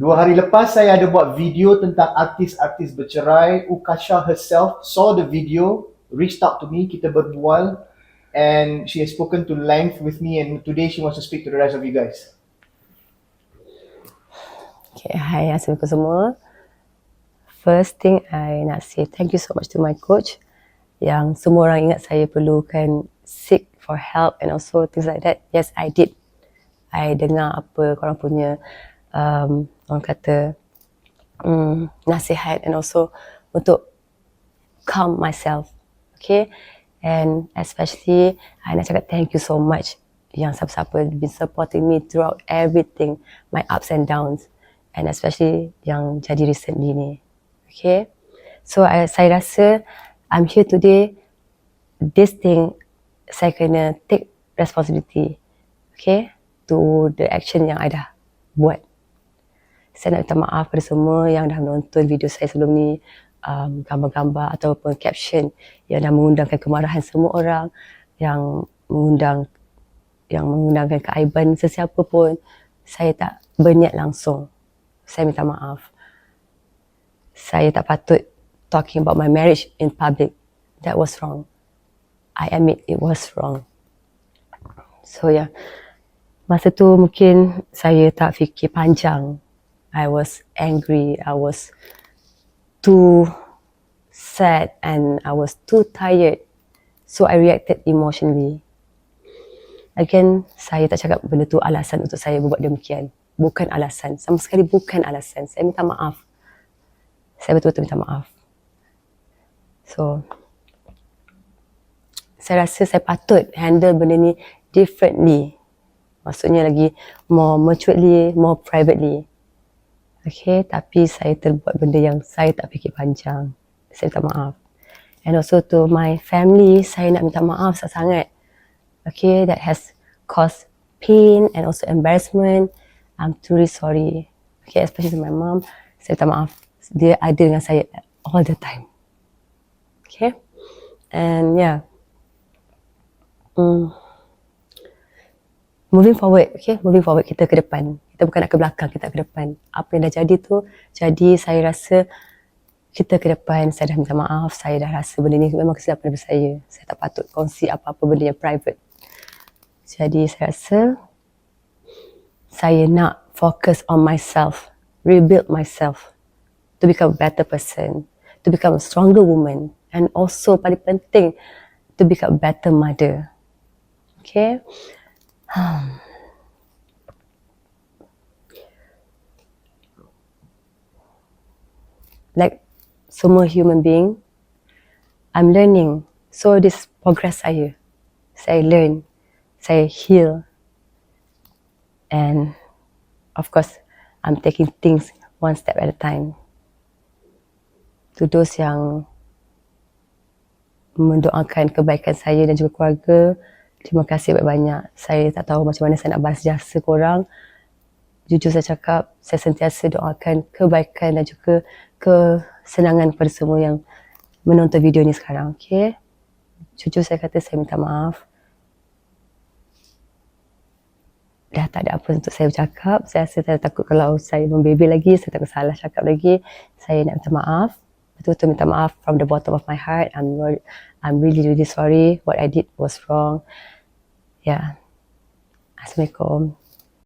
2 hari lepas saya ada buat video tentang artis-artis bercerai. Ukasha herself saw the video, reached out to me, kita berbual, and she has spoken to length with me, and today she wants to speak to the rest of you guys. Okay, hi, Assalamualaikum semua. First thing I nak say thank you so much to my coach yang semua orang ingat saya perlukan seek for help and also things like that. Yes, I did. I dengar apa korang punya orang kata nasihat and also untuk calm myself. Okay, and especially I nak cakap thank you so much yang siapa-siapa been supporting me throughout everything, my ups and downs, and especially yang jadi recently ni. Okay, so saya rasa I'm here today, this thing saya kena take responsibility, okay, to the action yang I dah buat. Saya nak minta maaf kepada semua yang dah menonton video saya sebelum ni, gambar-gambar ataupun caption yang dah mengundangkan kemarahan semua orang, yang mengundangkan keaiban sesiapa pun. Saya tak berniat langsung. Saya minta maaf. Saya tak patut talking about my marriage in public. That was wrong. I admit it was wrong. So yeah, masa tu mungkin saya tak fikir panjang. I was angry, I was too sad and I was too tired. So I reacted emotionally. Again, saya tak cakap benda tu alasan untuk saya berbuat demikian. Bukan alasan, sama sekali bukan alasan. Saya minta maaf. Saya betul-betul minta maaf. So, saya rasa saya patut handle benda ni differently. Maksudnya lagi more maturely, more privately. Okay, tapi saya terbuat benda yang saya tak fikir panjang. Saya minta maaf. And also to my family, saya nak minta maaf sangat-sangat. Okay, that has caused pain and also embarrassment. I'm truly sorry. Okay, especially to my mom, saya minta maaf. Dia ada dengan saya all the time. Okay, and yeah. Moving forward, okay, moving forward, kita ke depan. Kita bukan nak ke belakang, kita ke depan. Apa yang dah jadi tu, jadi saya rasa kita ke depan. Saya dah minta maaf, saya dah rasa benda ni memang kesilapan daripada saya. Saya tak patut kongsi apa-apa benda yang private. Jadi saya rasa saya nak focus on myself, rebuild myself to become a better person, to become a stronger woman, and also paling penting, to become a better mother. Okay? Like semua human being, I'm learning. So this progress saya. Saya learn, saya heal, and of course, I'm taking things one step at a time. To those yang mendoakan kebaikan saya dan juga keluarga, terima kasih banyak-banyak. Saya tak tahu macam mana saya nak balas jasa korang. Jujur saya cakap, saya sentiasa doakan kebaikan dan juga kesenangan kepada semua yang menonton video ni sekarang. Okay? Jujur saya kata saya minta maaf. Dah tak ada apa untuk saya bercakap. Saya rasa saya takut kalau saya membebel lagi, saya takut salah cakap lagi. Saya nak minta maaf. Betul-betul minta maaf from the bottom of my heart. I'm really, really sorry. What I did was wrong. Yeah. Assalamualaikum.